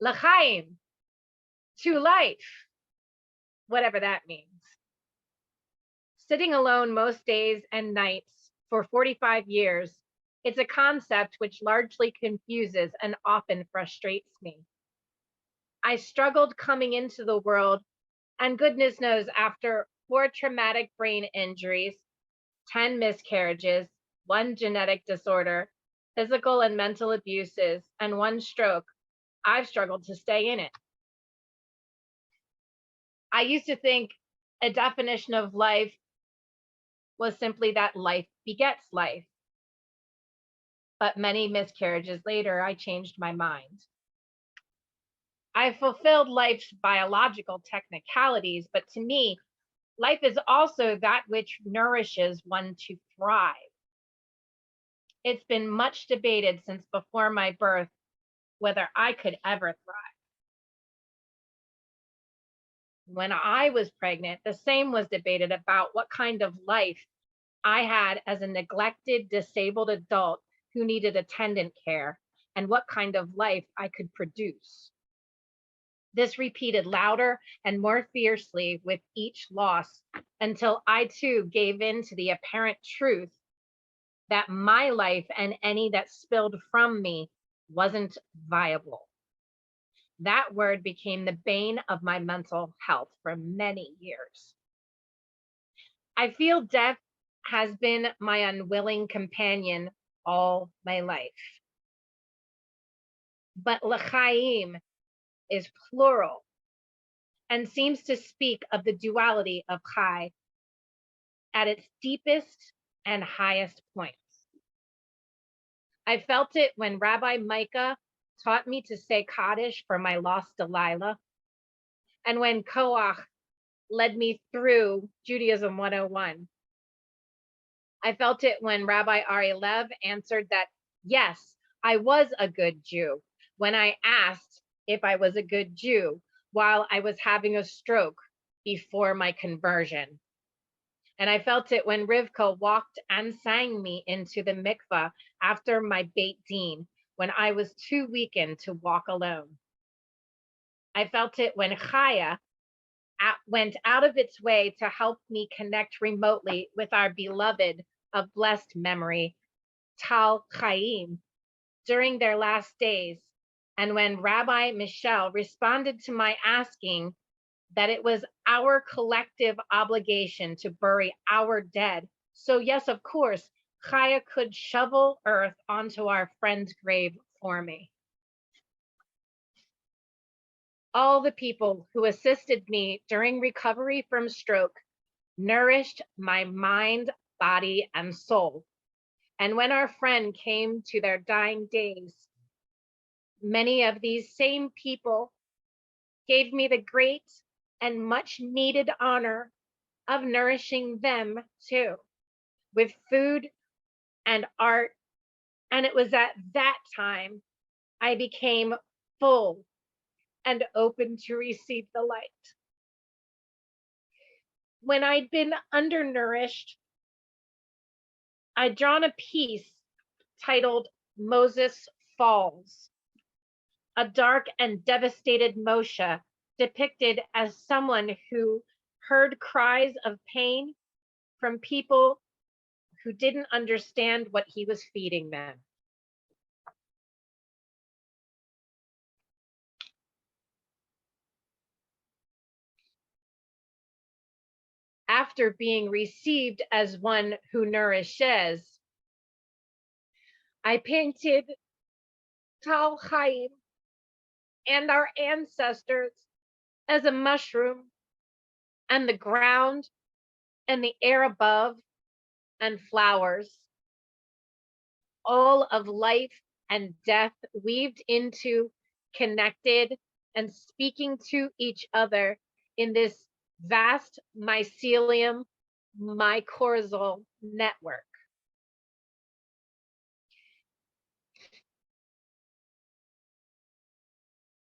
L'chaim, to life, whatever that means. Sitting alone most days and nights for 45 years, it's a concept which largely confuses and often frustrates me. I struggled coming into the world, and goodness knows, after 4 traumatic brain injuries, 10 miscarriages, 1 genetic disorder, physical and mental abuses, and 1 stroke, I've struggled to stay in it. I used to think a definition of life was simply that life begets life. But many miscarriages later, I changed my mind. I fulfilled life's biological technicalities, but to me, life is also that which nourishes one to thrive. It's been much debated since before my birth whether I could ever thrive. When I was pregnant, the same was debated about what kind of life I had as a neglected, disabled adult who needed attendant care and what kind of life I could produce. This repeated louder and more fiercely with each loss until I too gave in to the apparent truth that my life and any that spilled from me wasn't viable. That word became the bane of my mental health for many years. I feel death has been my unwilling companion all my life. But l'chaim is plural and seems to speak of the duality of chai at its deepest and highest points. I felt it when Rabbi Micah taught me to say Kaddish for my lost Delilah, and when Koach led me through Judaism 101. I felt it when Rabbi Ari Lev answered that, yes, I was a good Jew, when I asked if I was a good Jew while I was having a stroke before my conversion. And I felt it when Rivka walked and sang me into the mikvah after my Beit Din, when I was too weakened to walk alone. I felt it when Chaya went out of its way to help me connect remotely with our beloved of blessed memory, Tal Chaim, during their last days. And when Rabbi Michelle responded to my asking that it was our collective obligation to bury our dead. So yes, of course, Chaya could shovel earth onto our friend's grave for me. All the people who assisted me during recovery from stroke nourished my mind, body, and soul. And when our friend came to their dying days, many of these same people gave me the great and much needed honor of nourishing them too, with food and art. And it was at that time I became full and open to receive the light. When I'd been undernourished, I'd drawn a piece titled Moses Falls, a dark and devastated Moshe depicted as someone who heard cries of pain from people who didn't understand what he was feeding them. After being received as one who nourishes, I painted Tal Chaim and our ancestors as a mushroom, and the ground and the air above and flowers, all of life and death weaved into, connected, and speaking to each other in this vast mycelium mycorrhizal network.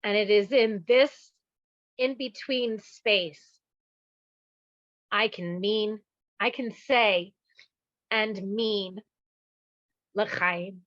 And it is in this in-between space I can say and mean l'chaim.